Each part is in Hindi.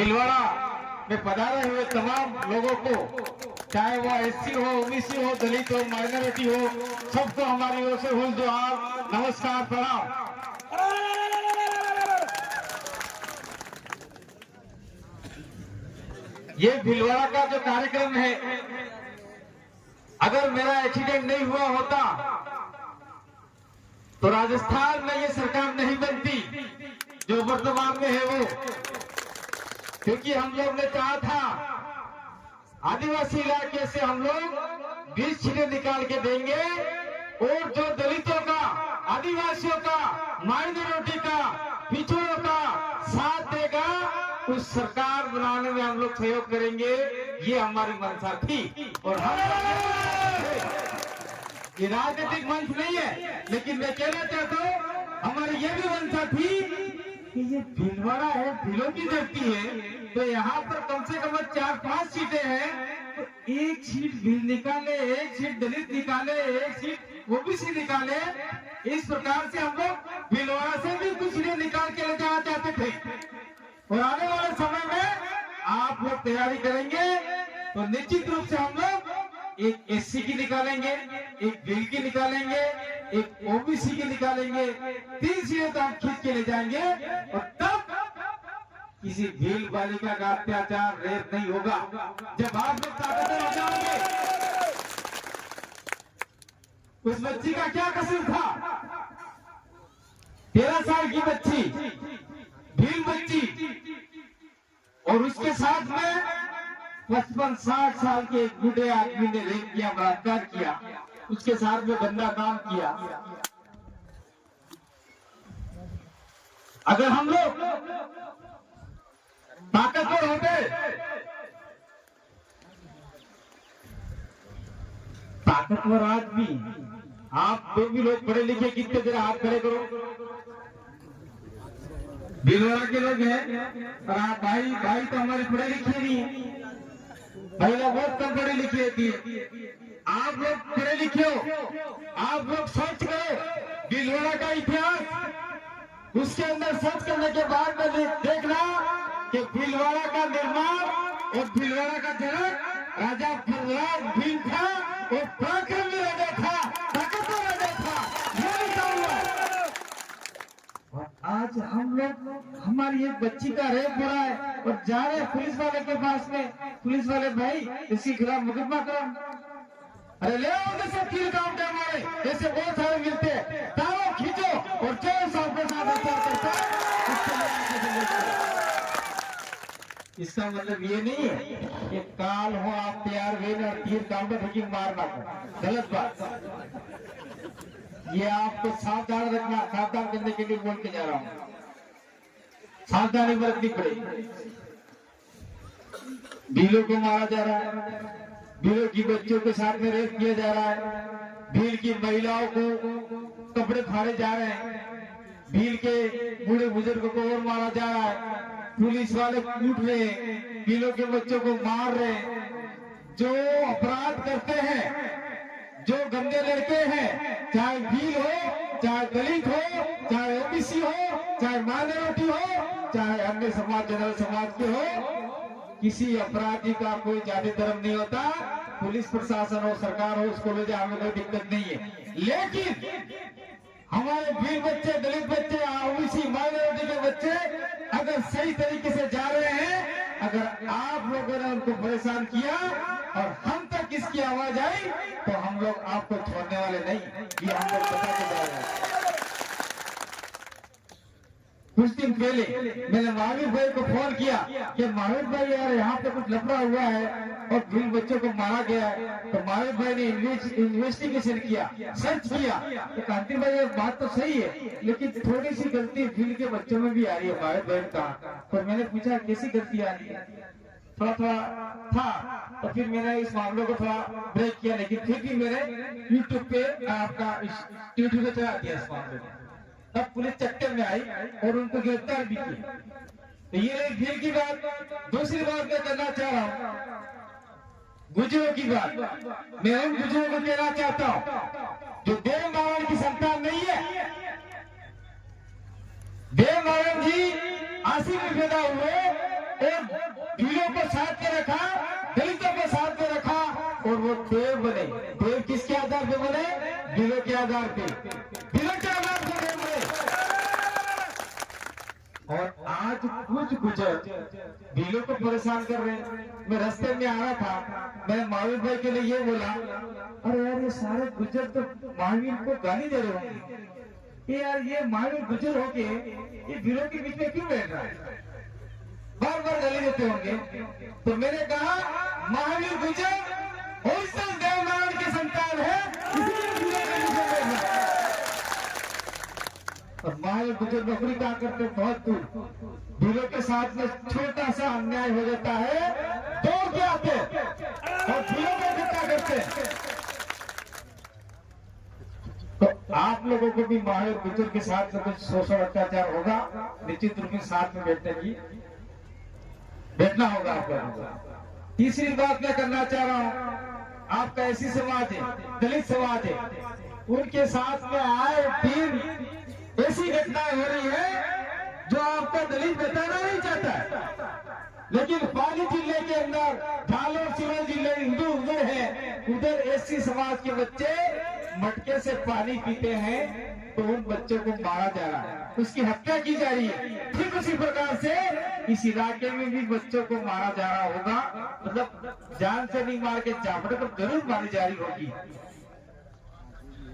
भीलवाड़ा में पधारे हुए तमाम लोगों को, चाहे वो एससी हो, ओबीसी हो, दलित हो, माइनॉरिटी हो, सबको हमारी ओर से हुल दुआ, नमस्कार, प्रणाम। ये भीलवाड़ा का जो कार्यक्रम है, अगर मेरा एक्सीडेंट नहीं हुआ होता तो राजस्थान में ये सरकार नहीं बनती जो वर्तमान में है वो, क्योंकि हम लोग ने चाहा था आदिवासी इलाके से हम लोग 20 सीटें निकाल के देंगे और जो दलितों का, आदिवासियों का, माइनॉरिटी का, पिछड़ों का साथ देगा उस सरकार बनाने में हम लोग सहयोग करेंगे। ये हमारी मंशा थी और हम ये राजनीतिक मंच नहीं है, लेकिन मैं कहना चाहता हूँ हमारी ये भी मंशा थी कि ये भीलवाड़ा है, भीलों की धरती है, तो यहाँ पर कम से कम 4-5 सीटें हैं, तो एक सीट भील निकाले, एक सीट दलित निकाले, एक सीट ओबीसी निकाले। इस प्रकार से हम लोग भीलवाड़ा से भी कुछ सीटें निकाल के ले जाना चाहते थे और आने वाले समय में आप लोग तैयारी करेंगे तो निश्चित रूप से हम लोग एक एससी की निकालेंगे, एक भील की निकालेंगे, एक ओबीसी की निकालेंगे, 3 सीटें तो हम खींच के ले जाएंगे और तब किसी भील बालिका का अत्याचार, रेप नहीं होगा। जब आप लोग ताकतवर हो जाओगे। उस बच्ची का क्या कसूर था? 13 साल की बच्ची, भील बच्ची, और उसके साथ में 55-60 साल के एक बूढ़े आदमी ने रेप किया, बलात्कार किया, उसके साथ में गंदा काम किया। अगर हम लोग ताकतवर होते, ताकतवर आदमी, आप जो भी लोग पढ़े लिखे कितने जरा हाथ खड़े करो, भीलवाड़ा के लोग हैं और आप भाई तो हमारे पढ़े लिखे नहीं है, महिला बहुत कम पढ़े लिखे थी। आप लोग पढ़े लिखे हो, आप लोग सोच करो भीलवाड़ा का इतिहास, उसके अंदर सर्च करने के बाद में देखना कि भीलवाड़ा का निर्माण और भीलवाड़ा का जनक राजा प्रहलाद भील था और पराक्रमी राजा था, ताकतवर राजा था, ये लिखा हुआ। और आज हम लोग, हमारी एक बच्ची का रेप हो रहा है और जा रहे हैं पुलिस वाले के पास में, पुलिस वाले भाई इसके खिलाफ मुकदमा करो। अरे ले आओ जैसे 3 काउंट है हमारे, जैसे बहुत सारे मिलते हैं, तारों खींचो और 400 के साथ इसका मतलब ये नहीं है कि काल हो आप तैयार हुए और 3 काउंटर ठोकिंग मारना, गलत बात। ये आपको सावधान रखना, सावधान करने के लिए बोल के जा रहा हूँ, सावधानी बरतनी पड़ेगी। भीलों को मारा जा रहा है, भीलों की बच्चों के साथ में रेप किया जा रहा है, भील की महिलाओं को कपड़े फाड़े जा रहे हैं, भील के बूढ़े बुजुर्गों को और मारा जा रहा है, पुलिस वाले कूट रहे हैं, भीलों के बच्चों को मार रहे हैं। जो अपराध करते हैं, जो गंदे लड़के हैं, चाहे भील हो, चाहे दलित हो, चाहे ओबीसी हो, चाहे माइनॉरिटी हो, चाहे अन्य समाज, जनरल समाज के हो, किसी अपराधी का कोई जाति धर्म नहीं होता। पुलिस प्रशासन हो, सरकार हो, उसको ले जाए, हमें कोई दिक्कत नहीं है। लेकिन हमारे भील बच्चे, दलित बच्चे, ओबीसी, माइनॉरिटी के बच्चे अगर सही तरीके से जा रहे हैं, अगर आप लोगों ने उनको परेशान किया और हम तक इसकी आवाज आई तो हम लोग आपको छोड़ने वाले नहीं, ये हम लोग बता के जा रहे हैं। कुछ दिन पहले मैंने महावीर भाई को फोन किया कि महावीर भाई यार यहाँ पे कुछ लफड़ा हुआ है और भील बच्चों को मारा गया है। तो महावीर भाई ने इन्वेस्टिगेशन किया, सर्च किया। तो कांति भाई ये बात तो सही है, लेकिन थोड़ी सी गलती भील के बच्चों में भी आ रही है। महावीर भाई ने कहा, तो मैंने पूछा कैसी गलती आ रही है, थोड़ा था। तो फिर मैंने इस मामले को थोड़ा ब्रेक किया, लेकिन फिर भी मैंने यूट्यूब पे आपका यूट्यूब पे चला दिया इस मामले को। तब पुलिस चक्कर में आई और उनको गिरफ्तार भी किया। तो ये एक भील की बात। दूसरी बात मैं करना चाह रहा हूँ, गुजरों की बात। मैं उन गुजरों को कहना चाहता हूँ जो देव नारायण की संतान नहीं है। देव नारायण जी 80 में पैदा हुए और देव बने। देव किसके आधार पे बने? बिलों के आधार पे, बिलों के आधार पे देव बने। और आज कुछ गुजर बिलों को परेशान कर रहे हैं। मैं रास्ते में आ रहा था, मैंने महावीर भाई के लिए ये बोला, अरे यार ये सारे गुजर तो महावीर को गाली दे रहे होंगे, ये यार ये महावीर गुजर होके ये बिलों के बीच में क्यों बैठ रहा है, बार बार गाली देते होंगे। तो मैंने कहा महावीर गुजर होलसेल देवनारायण की संतान है, इसलिए बिलों के बीच में बैठ रहा है। और महावीर गुजर नौकरी क्या करते, बहुत दूर बिलों के साथ में छोटा सा अन्याय हो जाता है, दौड़ के आते और बिलों में इकट्ठा करते। तो आप लोगों को भी महावीर गुजर के साथ में कुछ शोषण अत्याचार होगा, निश्चित रूप में साथ में बैठना होगा आपको। तीसरी बात मैं करना चाह रहा हूं, आपका ऐसी समाज है, दलित समाज है, उनके साथ में आए दिन ऐसी घटनाएं हो रही है जो आपका दलित बताना नहीं चाहता है। लेकिन पाली जिले के अंदर झालोर सिरोही जिले हिंदू उधर है, उधर एससी समाज के बच्चे मटके से पानी पीते हैं तो उन बच्चों को मारा जा रहा है, उसकी हत्या की जा रही है। ठीक उसी प्रकार से इस इलाके में भी बच्चों को मारा जा रहा होगा, मतलब जान से नहीं मार के चापड़े तो जरूर मारी जा रही होगी।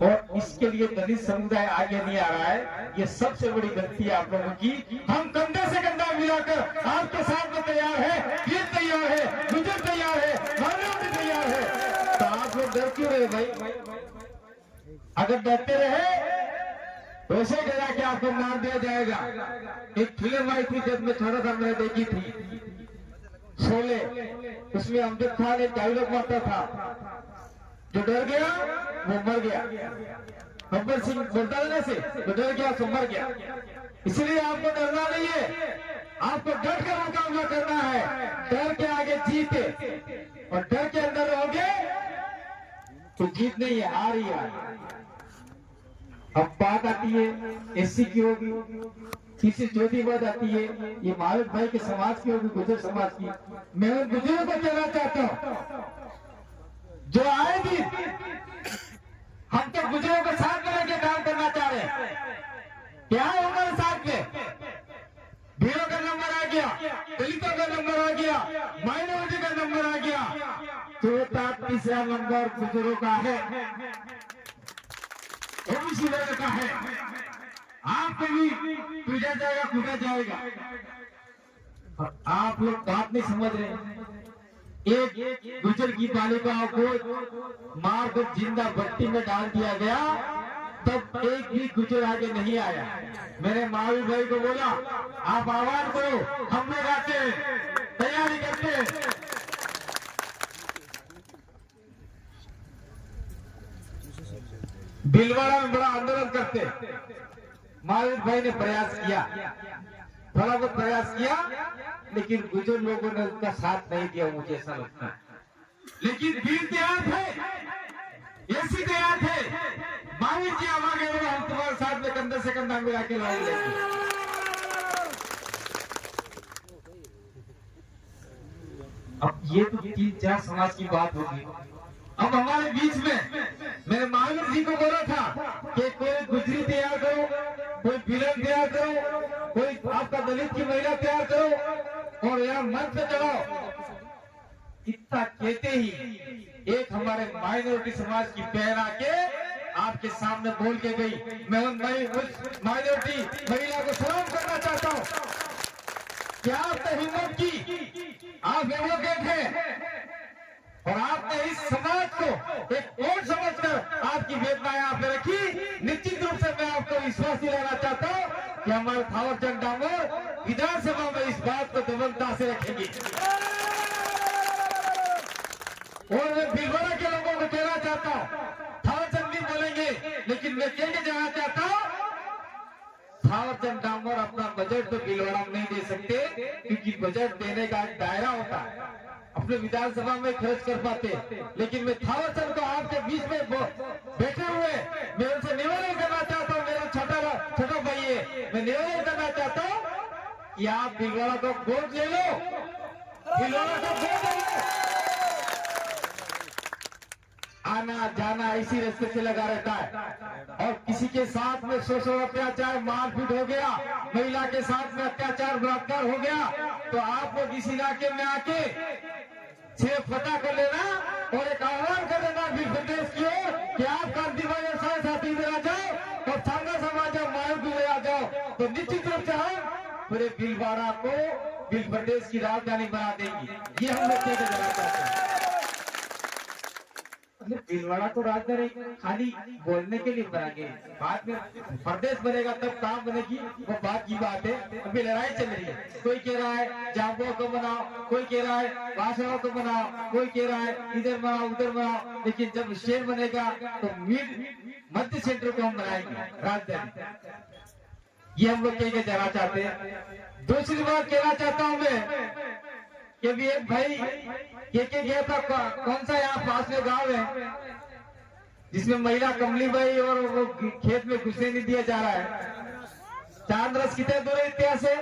और इसके लिए दलित समुदाय आगे नहीं आ रहा है, ये सबसे बड़ी गलती है आप लोगों की। हम कंधे से कंधा मिलाकर आपके साथ में तैयार है, ये तैयार है, गुजर तैयार है, मानव भी तैयार है। तो आप लोग डर क्यों रहे भाई? अगर डरते रहे वैसे डरा के आपको मार दिया जाएगा। एक फिल्म आई थी जब मैं छोटा था, मैंने देखी थी, शोले, उसमें अमजद खान एक डायलॉग मारता था, जो डर गया वो मर गया। गब्बर सिंह बोलता है ना से, जो डर गया तो मर गया। इसलिए आपको डरना नहीं है, आपको डर कर मुकाबला करना है। डर के आगे जीते, और डर के अंदर रहोगे तो जीत नहीं है, हार ही है। अब बात आती है एससी की होगी, तीसरी चौथी बात आती है ये महावीर भाई के समाज की होगी, गुजर समाज की। मैं उन गुजरों को कहना चाहता हूँ जो आए दिन हम तो गुजरों को साथ में लेके काम करना चाह रहे हैं। क्या है हमारे साथ में? भीड़ों का नंबर आ गया, दलितों का नंबर आ गया, माइनॉरिटी का नंबर आ गया, चौथा तीसरा नंबर गुजरों का है, ओबीसी वर्ग का है। आपको भी पूजा जाएगा, कूदा जाएगा। और आप लोग बात नहीं समझ रहे। एक गुजर की बालिकाओं को मारकर जिंदा भट्टी में डाल दिया गया, तब एक भी गुजर आगे नहीं आया। मैंने महावीर भाई को बोला आप आह्वान करो, हम लोग आते हैं, तैयारी करते हैं। भीलवाड़ा में बड़ा आंदोलन करते, महावीर भाई ने प्रयास किया, थोड़ा बहुत प्रयास किया, लेकिन गुजर लोगों ने उसका साथ नहीं दिया, मुझे ऐसा लगता है। लेकिन भीड़ तैयार थे, ऐसी तैयार थे, महावीर जी आवागे हम तुम्हारे साथ में कंधे से कंधा मिला के लाएंगे। अब ये तो 3-4 समाज की बात होगी। अब हमारे बीच में मैंने महावीर जी को बोला था कि कोई गुजरी तैयार करो, कोई बिलन तैयार करो, कोई आपका दलित की महिला तैयार करो और यहाँ मंच पे चढ़ाओ। इतना कहते ही एक हमारे माइनॉरिटी समाज की बहन आके आपके सामने बोल के गई। मैं उस माइनॉरिटी महिला को सलाम करना चाहता हूँ कि आपने हिम्मत की, आप एडवोकेट हैं और आपने इस समाज को एक वोट समझकर आपकी वेदना यहाँ पे रखी। निश्चित रूप से मैं आपको विश्वास दिलाना चाहता हूँ कि हमारे थावरचंद डामोर विधानसभा में इस बात को दबंगता से रखेंगे। और मैं भीलवाड़ा के लोगों को कहना चाहता हूँ, थावरचंद नहीं बोलेंगे, लेकिन मैं कहने जाना चाहता हूँ थावरचंद डामोर अपना बजट तो भीलवाड़ा में नहीं दे सकते, क्योंकि बजट देने का एक दायरा होता है, अपने विधानसभा में खर्च कर पाते। लेकिन मैं थावरचंद को आपके बीच में बैठे हुए मैं उनसे निवेदन करना चाहता हूँ, मेरा छोटा भाई है, मैं निवेदन करना चाहता हूँ कि आप भीलवाड़ा को वोट ले लो, भीलवाड़ा को वोट ले लो। आना जाना इसी रास्ते से लगा रहता है। और किसी के साथ में शोषण अत्याचार मारपीट हो गया, महिला के साथ में अत्याचार बलात्कार हो गया, तो आप लोग इस इलाके में आके सिर्फ पता कर लेना और एक आह्वान कर देना भील प्रदेश की ओर कि आप क्रांतिवादी और साथी इधर आ जाओ और सांगा समाज मायूर भी आ जाओ, तो निश्चित रूप से हम पूरे भीलवाड़ा को भील प्रदेश की राजधानी बना देंगे। ये हम लोग कहना चाहते हैं। भीलवाड़ा को राजधानी खाली बोलने के लिए बनाएंगे, बाद में प्रदेश बनेगा तब काम बनेगी, वो बात की बात है। अभी लड़ाई चल रही है, कोई कह रहा है जाम्बुआ को बनाओ, कोई कह रहा है बादशाहों को बनाओ, कोई कह रहा है इधर बनाओ उधर बनाओ, लेकिन जब स्टेट बनेगा तो मध्य सेंटर को हम बनाएंगे राजधानी। ये हम लोग कह के जाना चाहते हैं। दूसरी बात कहना चाहता हूँ मैं कि अभी एक भाई के गया था, कौन सा यहाँ पास में गांव है जिसमें महिला कमली बाई और वो खेत में घुसने नहीं दिया जा रहा है। चांदरस कितने दूर है इतिहास से?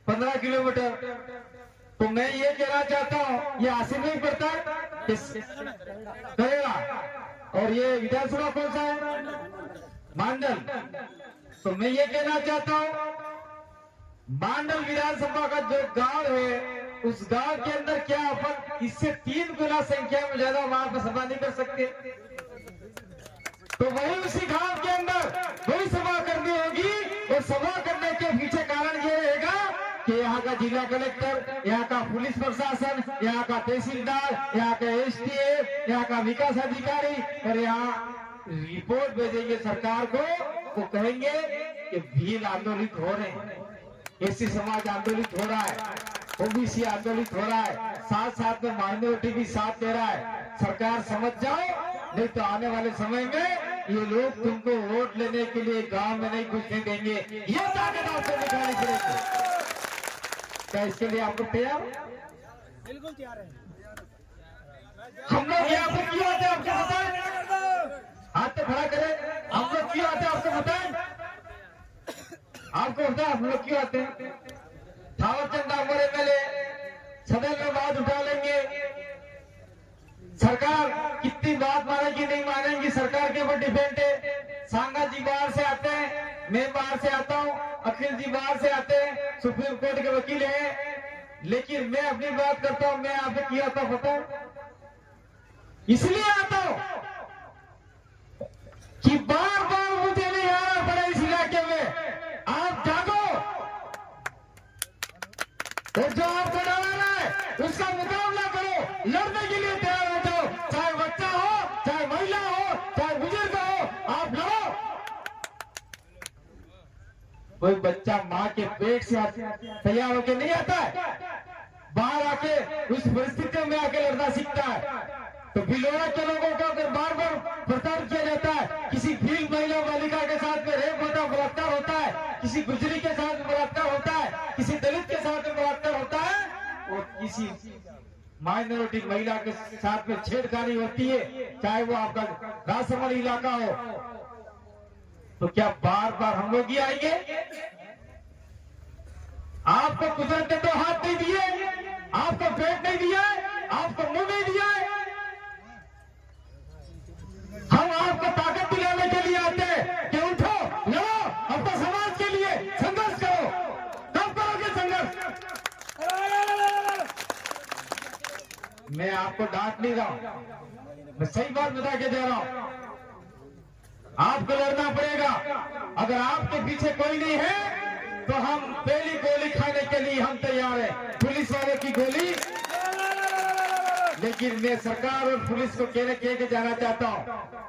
15 किलोमीटर। तो मैं ये कहना चाहता हूँ, ये आसिम नहीं पड़ता करेगा, और ये विधानसभा कौन सा है? मांडल। तो मैं ये कहना चाहता हूँ, मांडल विधानसभा का जो गांव है, उस गांव के अंदर क्या अपन इससे 3 गुना संख्या में ज्यादा वहां पर सभा नहीं कर सकते? तो वही उसी गांव के अंदर वही सभा करनी होगी, और सभा करने के पीछे कारण ये रहेगा कि यहाँ का जिला कलेक्टर, यहाँ का पुलिस प्रशासन, यहाँ का तहसीलदार, यहाँ का एसडीएफ, यहाँ का विकास अधिकारी, और यहाँ रिपोर्ट भेजेंगे सरकार को, वो कहेंगे कि भील आंदोलित हो रहे हैं, एससी समाज आंदोलित हो रहा है, ओबीसी आंदोलित हो रहा है, साथ साथ में माइनॉरिटी भी साथ दे रहा है। सरकार समझ जाओ, नहीं तो आने वाले समय में ये लोग तुमको वोट लेने के लिए गांव में नहीं घुसने देंगे। ये ताकत आपको दिखानी पड़ेगी। क्या इसके लिए आपको तैयार? बिल्कुल तैयार है। हम लोग यहाँ पर क्यों आते हैं आपको पता है? हाथ तो खड़ा करें, हम लोग क्यों आते हैं आपको पता है? आपको पता है हम लोग क्यों आते हैं? थावरचंद डामोर एमएलए सदन में बात उठा लेंगे, सरकार कितनी बात मानेगी नहीं मानेगी सरकार के ऊपर डिपेंड है। सांगा जी बाहर से आते हैं, मैं बाहर से आता हूँ, अखिल जी बाहर से आते हैं, सुप्रीम कोर्ट के वकील हैं, लेकिन मैं अपनी बात करता हूँ। मैं आपसे किया था पता इसलिए आता हूँ कि बार बार मुझे नहीं आना पड़े इस इलाके में। आप जागो और जो आपको डराना है उसका मुकाबला करो, लड़ने के लिए तैयार हो जाओ, चाहे बच्चा हो, चाहे महिला हो, चाहे बुजुर्ग हो, आप लड़ो। कोई बच्चा माँ के पेट से तैयार होके नहीं आता है, बाहर आके उस परिस्थितियों में आके लड़ना सीखता है। तो भिलवाड़ा के लोगों को अगर बार बार प्रताड़ित किया जाता है, किसी भील महिला बालिका के साथ में रेप होता, बलात्कार होता है, किसी गुजरी के साथ में बलात्कार होता है, किसी दलित के साथ में बलात्कार होता है, और किसी माइनॉरिटी महिला के साथ में छेड़खानी होती है, चाहे वो आपका राजसमंद इलाका हो, तो क्या बार बार हम लोग ही आएंगे? आपको कुदरत ने तो हाथ नहीं दिए, आपको पेट नहीं दिया, आपको मुंह नहीं दिया। हम आपको ताकत दिलाने के लिए आते हैं कि उठो, लड़ो, अपने समाज के लिए संघर्ष करो। कब करोगे संघर्ष? मैं आपको डांट नहीं रहा हूं, मैं सही बात बता के दे रहा हूं। आपको लड़ना पड़ेगा। अगर आपके पीछे कोई नहीं है तो हम पहली गोली खाने के लिए हम तैयार हैं, पुलिस वालों की गोली। लेकिन मैं सरकार और पुलिस को कह के जाना चाहता हूं,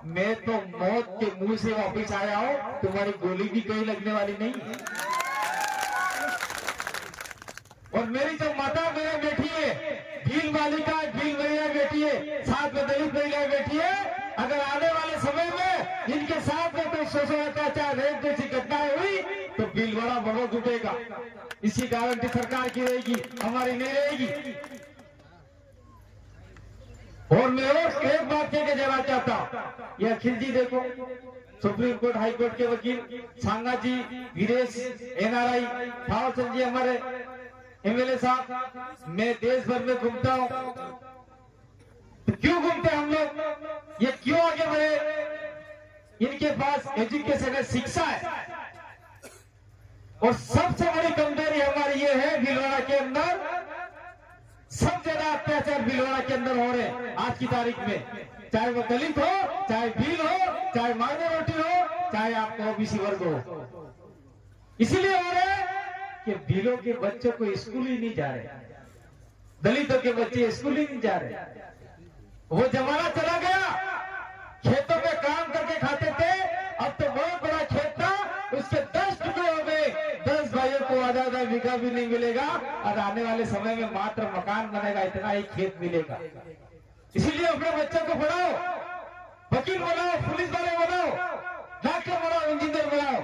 मैं तो मौत के मुंह से वापस आया हूं, तुम्हारी गोली भी कहीं लगने वाली नहीं है। और मेरी जो माता मेरे बैठी है, भील बालिका, भील महिला बैठी है, साथ में दलित महिला बैठी है, अगर आने वाले समय में इनके साथ में कोई शोषण अत्याचार रेप जैसी घटनाएं हुई तो भीलवाड़ा बहुत उठेगा। इसी गारंटी सरकार की रहेगी, हमारी नहीं रहेगी। और मैं और एक बात कह के जाना चाहता हूं, ये अखिल जी देखो, सुप्रीम कोर्ट हाई कोर्ट के वकील, सांगा जी, वीरेश एनआरआई, थावरचंद जी हमारे एमएलए साहब, मैं देश भर में घूमता हूं, तो क्यों घूमते हम लोग, ये क्यों आगे बढ़े? इनके पास एजुकेशन है, शिक्षा है। और सबसे बड़ी कमजोरी हमारी ये है, भीलवाड़ा के अंदर सब ज्यादा अत्याचार भीलवाड़ा के अंदर हो रहे हैं आज की तारीख में, चाहे वो दलित हो, चाहे भील हो, चाहे माइनॉरिटी हो, चाहे आपको ओबीसी वर्ग हो। इसीलिए हो रहे हैं कि भीलों के बच्चों को स्कूल ही नहीं जा रहे, दलितों के बच्चे स्कूल ही नहीं जा रहे। वो जमाना चला गया, खेतों में काम करके खाते थे, अब तो बहुत बड़ा खेत था, उसके 10 टुकड़े हो गए, 10 भाइयों को आधा बीघा भी नहीं मिलेगा, और आने वाले समय में मात्र मकान बनेगा, इतना ही खेत मिलेगा। इसीलिए अपने बच्चों को पढ़ाओ, वकील बनाओ, पुलिस वाले बनाओ, डॉक्टर बनाओ, इंजीनियर बनाओ,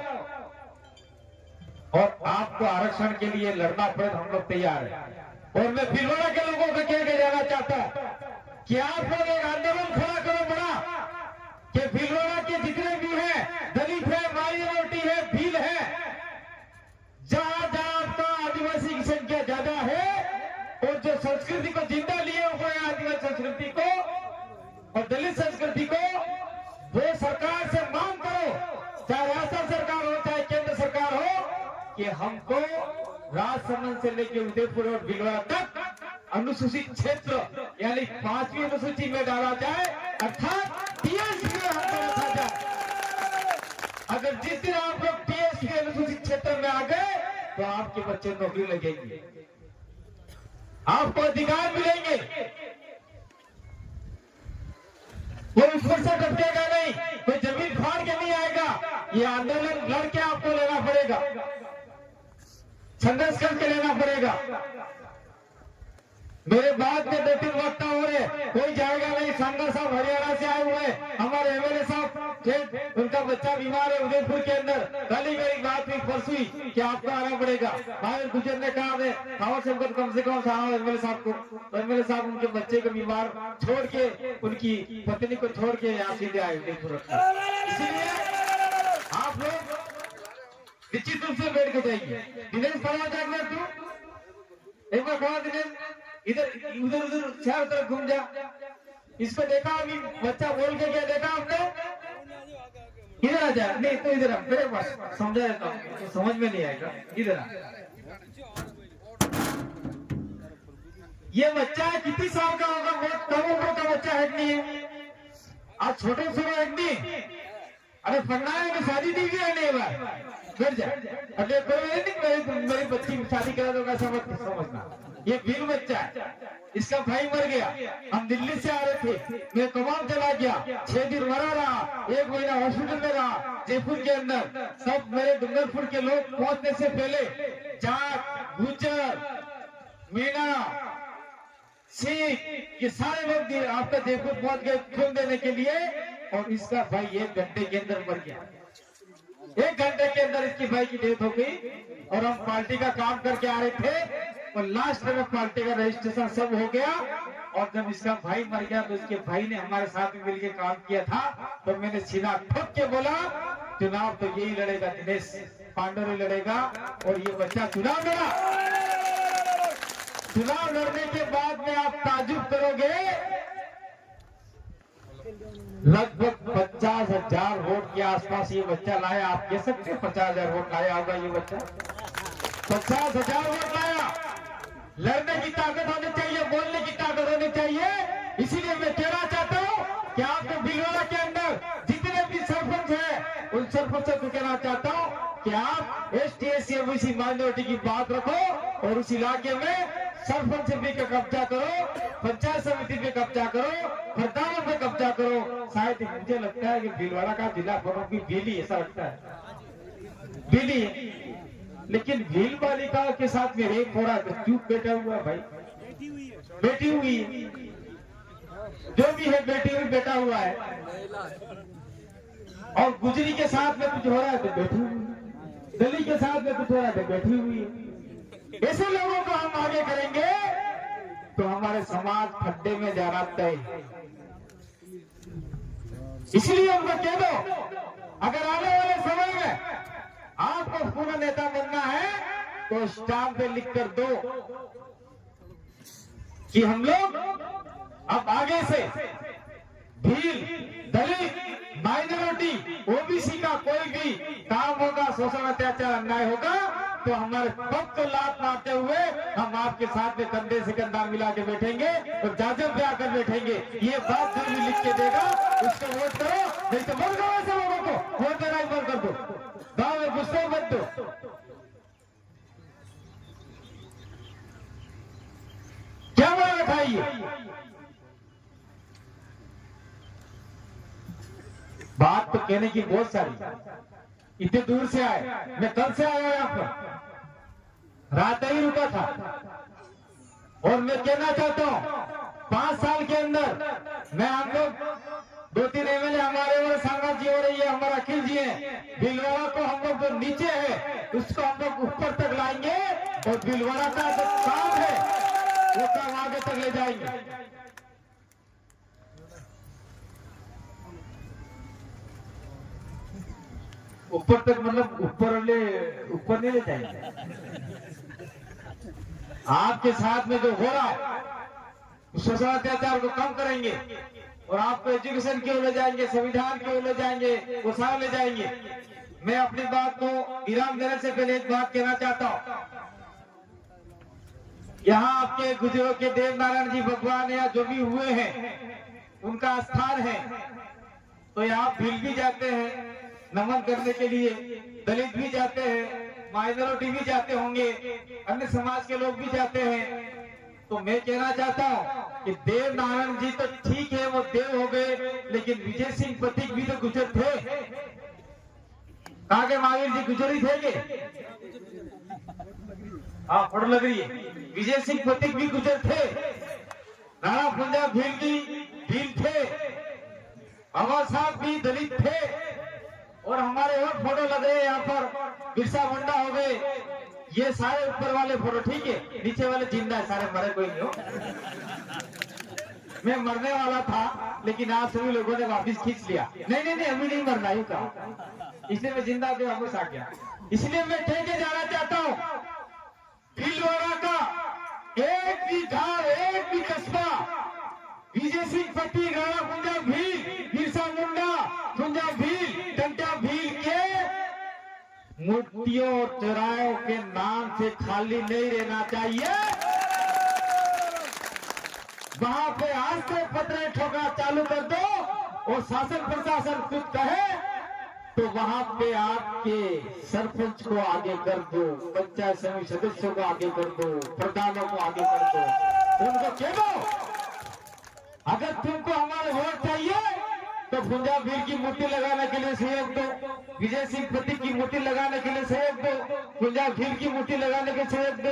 और आपको आरक्षण के लिए लड़ना पड़े तो हम लोग तैयार हैं। और मैं भीलवाड़ा के लोगों को कह के जाना चाहता हूं कि आप लोग एक आंदोलन खड़ा करो बड़ा, कि भीलवाड़ा के जितने भी हैं, दलित है, माइनॉरिटी है, भील है, जहां जहां आपका आदिवासी की संख्या ज्यादा है, और जो संस्कृति को जिंदा लिए हुए हैं, आदिवासी संस्कृति को और दलित संस्कृति को, वो सरकार से मांग करो, चाहे राजस्थान सरकार हो, चाहे केंद्र सरकार हो, कि हमको राजसमंद से लेकर उदयपुर और भीलवाड़ा तक अनुसूचित क्षेत्र यानी 5वीं अनुसूची में डाला जाए, अर्थात टीएसपी में हमको रखा जाए। अगर जिस दिन आप लोग टीएसपी अनुसूचित क्षेत्र में आ गए तो आपके बच्चे नौकरी लगेंगे, आपको अधिकार मिलेंगे, कोई फुर्सत टपकेगा नहीं, कोई जमीन फाड़ के नहीं आएगा। ये आंदोलन लड़के आपको लेना पड़ेगा, संघर्ष करके लेना पड़ेगा। मेरे बाद में 2-3 वक्ता हो रहे, कोई जाएगा नहीं। संघर्ष साहब हरियाणा से आए हुए, हमारे एमएलए साहब, उनका बच्चा बीमार है उदयपुर के अंदर। कल ही मेरी बात हुई, परसों ही, कि आपको आना पड़ेगा। भाई गुजर ने कहा खावर से कम से कम सहा एमएलए साहब को, तो एमएलए साहब उनके बच्चे को बीमार छोड़ के, उनकी पत्नी को छोड़ के यहाँ सीधे आए उदयपुर। इसीलिए आप लोग निश्चित रूप से बैठ के जाइए। दिनेश पढ़ा जाएगा, तू एक बार खड़ा दिनेश, इधर उधर उधर चारों तरफ घूम जा। इसको देखा अभी बच्चा बोल के क्या देखा आपने? इधर आ जा, नहीं तो इधर आ, मेरे पास समझा देता हूँ, तो समझ में नहीं आएगा, इधर आ। ये बच्चा कितनी साल का होगा? बहुत कम उम्र का बच्चा है नहीं है, आज छोटे से है नहीं। अरे पढ़ना है कि शादी दी है नहीं बार बैठ जा। अरे मेरी बच्ची शादी करा दो, कैसा मत समझना। ये भील बच्चा है, इसका भाई मर गया, हम दिल्ली से आ रहे थे, मैं तमाम चला गया, 6 दिन मरा रहा, 1 महीना हॉस्पिटल में रहा जयपुर के अंदर। सब मेरे डूंगरपुर के लोग पहुंचने से पहले जाट, गुज्जर, मीणा, सिख, ये सारे लोग आपका जयपुर पहुंच गए खून देने के लिए, और इसका भाई 1 घंटे के अंदर मर गया। 1 घंटे के अंदर इसकी भाई की डेथ हो गई। और हम पार्टी का काम करके आ रहे थे, और लास्ट में पार्टी का रजिस्ट्रेशन सब हो गया। और जब इसका भाई मर गया तो इसके भाई ने हमारे साथ में मिलकर काम किया था, तो मैंने सीधा ठोक के बोला, चुनाव तो यही लड़ेगा, दिनेश पांडुरंग लड़ेगा, और ये बच्चा चुनाव लड़ा। चुनाव लड़ने के बाद में आप ताजुब करोगे, लगभग 50,000 वोट के आसपास ये बच्चा लाया। आप कह सकते हैं 50,000 वोट लाया होगा ये बच्चा? 50,000 वोट लाया। लड़ने की ताकत होनी चाहिए, बोलने की ताकत होनी चाहिए। इसीलिए मैं कहना चाहता हूँ कि आपको भीलवाड़ा के अंदर जितने भी सरपंच हैं, उन सरपंचों को कहना चाहता हूँ कि आप ST/SC OBC माइनॉरिटी की बात रखो, और उस इलाके में सरपंच भी का कब्जा करो, पंचायत समिति पे कब्जा करो, प्रधानों पे कब्जा करो। शायद मुझे लगता है कि भीलवाड़ा का जिला प्रमुख भी भीली, ऐसा लगता है भीली है। लेकिन भील बालिका के साथ में रेप हो रहा है तो चुप बैठा हुआ है भाई, बैठी हुई है, जो भी है बैठी हुई बैठा हुआ है। और गुजरी के साथ में कुछ हो रहा है तो बैठी हुई, दलित के साथ में कुछ हो रहा है तो बैठी हुई है। ऐसे लोगों को हम आगे करेंगे तो हमारे समाज खड्डे में जा रहा तय। इसलिए उनको कह दो, अगर आने वाले समय में आपको पूर्ण नेता बनना है तो स्टाम्प पे लिख कर दो कि हम लोग अब आगे से भील, दलित, माइनॉरिटी, ओबीसी का कोई भी काम होगा, शोषण, अत्याचार, अन्याय होगा तो हमारे पग को लात मारते हुए हम आपके साथ में कंधे से कंधा मिला के बैठेंगे और जाजब पे आकर बैठेंगे। ये बात जो भी लिख के देगा उसको वोट करो, नहीं तो मत करो। ऐसे लोगों को वोट देना ही बंद कर दो, गाँव में घुसने मत दो। क्या बोला रखा है ये? बात तो कहने की बहुत सारी, इतने दूर से आए, मैं कल से आया यहाँ पर, रात ही रुका था। और मैं कहना चाहता हूँ 5 साल के अंदर मैं हम लोग 2-3 एमएलए हमारे और संघर्ष जी हो रही है, हमारा अखिल जी है, भीलवाड़ा को हम लोग जो नीचे है उसको हम लोग ऊपर तक लाएंगे और भीलवाड़ा का जो काम है वो काम आगे तक ले जाएंगे। ऊपर तक मतलब ऊपर नहीं ले जाएंगे। आपके साथ में जो हो रहा है शोषण अत्याचार को कम करेंगे और आपको एजुकेशन की ओर ले जाएंगे, संविधान की ओर ले जाएंगे, वो सारा ले जाएंगे। मैं अपनी बात को विराम देने से पहले एक बात कहना चाहता हूँ। यहाँ आपके गुजरों के देव नारायण जी भगवान या जो भी हुए हैं उनका स्थान है, तो यहाँ भील भी जाते हैं नमन करने के लिए, दलित भी जाते हैं, माइनॉरिटी भी जाते होंगे, अन्य समाज के लोग भी जाते हैं। तो मैं कहना चाहता हूँ कि देव नारायण जी तो ठीक है, वो देव हो गए, लेकिन विजय सिंह पथिक भी तो गुजर थे। कहा के महावीर जी गुजर ही थे के? हाँ, फोटो लग रही है। विजय सिंह पथिक भी गुजर थे, राणा पुंजा भील थे, बाबा साहब भी दलित थे, और हमारे और फोटो लग रहे हैं यहाँ पर, बिरसा मुंडा हो गए, ये सारे ऊपर वाले फोटो ठीक है, नीचे वाले जिंदा है, सारे मरे कोई नहीं हो। मैं मरने वाला था लेकिन आज सभी लोगों ने वापिस खींच लिया, नहीं अभी नहीं मरना, यूं कहा, इसलिए मैं जिंदा पे वापस आ गया। इसलिए मैं ठेके जाना चाहता हूँ, भीलवाड़ा का एक भी गांव, एक भी कस्बा विजय सिंह पथिक, राणा पुंजा भील, बिरसा मुंडा पुंजा भील, टंटा भील के मूर्तियों और चौराहों के नाम से खाली नहीं रहना चाहिए। वहां पे आज से पत्र ठोकना चालू कर दो और शासन प्रशासन खुद कहे तो वहां पे आपके सरपंच को आगे कर दो, पंचायत समिति सदस्यों को आगे कर दो, प्रधानों को आगे कर दो, उनको कह दो अगर तुमको हमारे वोट चाहिए तो पुंजा भील की मूर्ति लगाने के लिए सहयोग दो, विजय सिंह पथिक की मूर्ति लगाने के लिए सहयोग दो, पुंजा भील की मूर्ति लगाने के सहयोग दो।